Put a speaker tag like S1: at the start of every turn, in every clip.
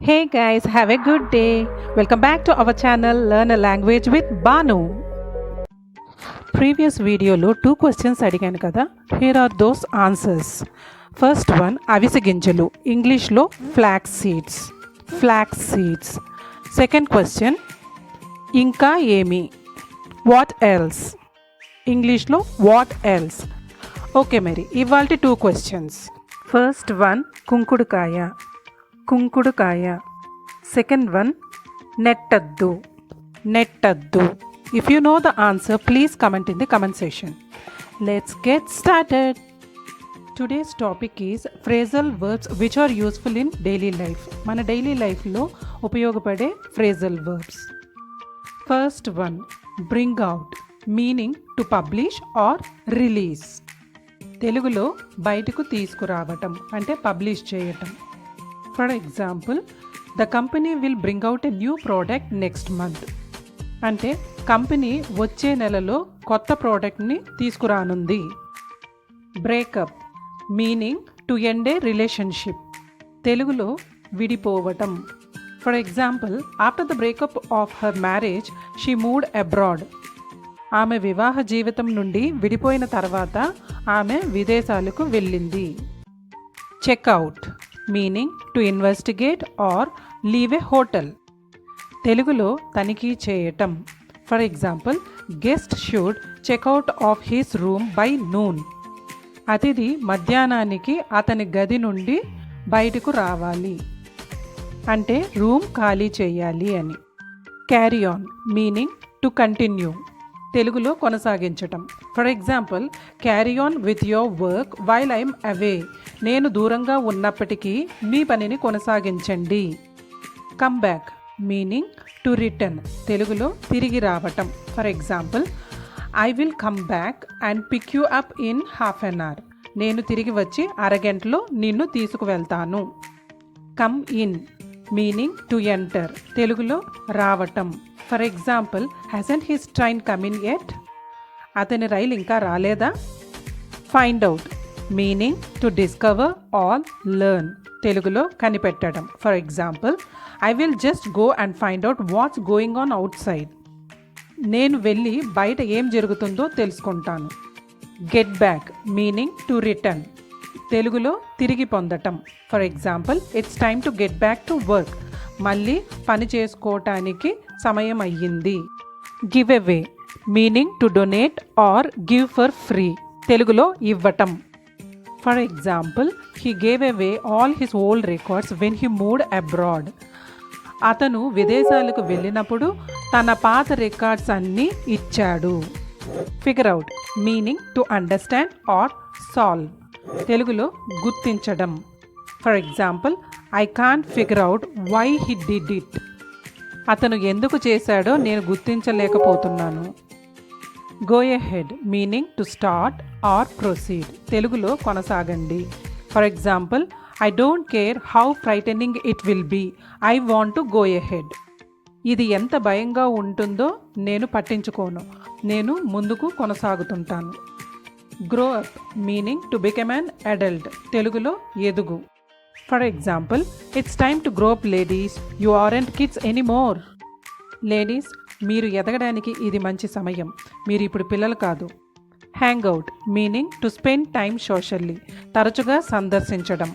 S1: Hey guys, have a good day. Welcome back to our channel Learn a Language with Banu. Previous video lo 2 questions అడిగాను కదా. Here are those answers. First one అవిసె గింజలు, English లో flax seeds. Flax seeds. Second question ఇంకా ఏమి, what else. English లో what else. Okay మరి ఇవాల్టి 2 questions. First one కుంకుడుకాయ. కుంకుడుకాయ. సెకండ్ వన్ నెట్టద్దు. నెట్టద్దు. If you know the answer, please comment in the comment section. Let's get started. Today's topic is phrasal verbs which are useful in daily life. మన daily లైఫ్లో ఉపయోగపడే phrasal verbs. First one, bring out, meaning to publish or release. తెలుగులో బయటకు తీసుకురావటం అంటే publish చేయటం. For example, the company will bring out a new product next month. అంటే company వచ్చే నెలలో కొత్త ప్రోడక్ట్ని తీసుకురానుంది. Breakup, meaning to end a relationship. తెలుగులో విడిపోవటం. For example, after the breakup of her marriage she moved abroad. ఆమె వివాహ జీవితం నుండి విడిపోయిన తర్వాత ఆమె విదేశాలకు వెళ్ళింది. Check out, meaning to investigate or leave a hotel. తెలుగులో తనిఖీ చేయటం. For example, guest should check out of his room by noon. అతిథి మధ్యాహ్నానికి అతని గది నుండి బయటకు రావాలి అంటే రూమ్ ఖాళీ చేయాలి అని. Carry on, meaning to continue. తెలుగులో కొనసాగించటం. For example, carry on with your work while I'm away. నేను దూరంగా ఉన్నప్పటికీ మీ పనిని కొనసాగించండి. Come back, meaning to return. తెలుగులో తిరిగి రావటం. For example, I will come back and pick you up in half an hour. నేను తిరిగి వచ్చి అరగంటలో నిన్ను తీసుకువెళ్తాను. Come in, meaning to enter. తెలుగులో రావటం. For example, hasn't his train come in at. అతని రైలు ఇంకా రాలేదా. Find out, meaning to discover or learn. తెలుగులో కనిపెట్టడం. For example, I will just go and find out what's going on outside. నేను వెళ్ళి బయట ఏం జరుగుతుందో తెలుసుకుంటాను. Get back, meaning to return. తెలుగులో తిరిగి పొందటం. For example, it's time to get back to work. మళ్ళీ పని చేసుకోవటానికి సమయం అయ్యింది. Give away, meaning to donate or give for free. తెలుగులో ఇవ్వటం. For example, he gave away all his old records when he moved abroad. అతను విదేశాలకు వెళ్ళినప్పుడు తన పాత రికార్డ్స్ అన్నీ ఇచ్చాడు. Figure out, meaning to understand or solve. తెలుగులో గుర్తించడం. For example, I can't figure out why he did it. అతను ఎందుకు చేశాడో నేను గుర్తించలేకపోతున్నాను. Go ahead, meaning to start or proceed. తెలుగులో కొనసాగండి. For example, I don't care how frightening it will be, I want to go ahead. ఇది ఎంత భయంగా ఉంటుందో నేను పట్టించుకోను, నేను ముందుకు కొనసాగుతుంటాను. Grow up, meaning to become an adult. తెలుగులో ఎదుగు. For example, it's time to grow up ladies, you aren't kids anymore. Ladies, మీరు ఎదగడానికి ఇది మంచి సమయం, మీరు ఇప్పుడు పిల్లలు కాదు. Hang out, meaning to spend time socially. తరచుగా సందర్శించడం.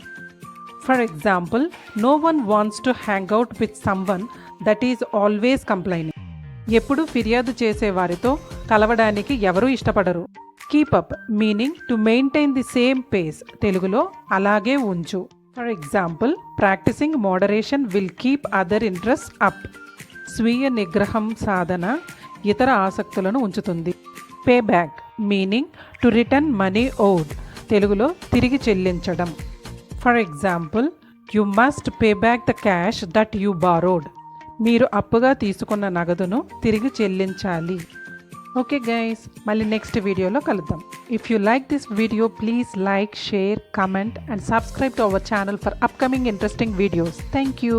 S1: For example, no one wants to hang out with someone that is always complaining. ఎప్పుడు ఫిర్యాదు చేసే వారితో కలవడానికి ఎవరూ ఇష్టపడరు. Keep up, meaning to maintain the same pace. తెలుగులో అలాగే ఉంచు. For example, practicing moderation will keep other interest up. స్వీయ నిగ్రహం సాధన ఇతర ఆసక్తులను ఉంచుతుంది. Pay back, meaning to return money owed. తెలుగులో తిరిగి చెల్లించడం. For example, you must pay back the cash that you borrowed. మీరు అప్పుగా తీసుకున్న నగదును తిరిగి చెల్లించాలి. ఓకే గైస్, మళ్ళీ నెక్స్ట్ వీడియోలో కలుద్దాం. If you like this video, please like, share, comment and subscribe to our channel for upcoming interesting videos. Thank you.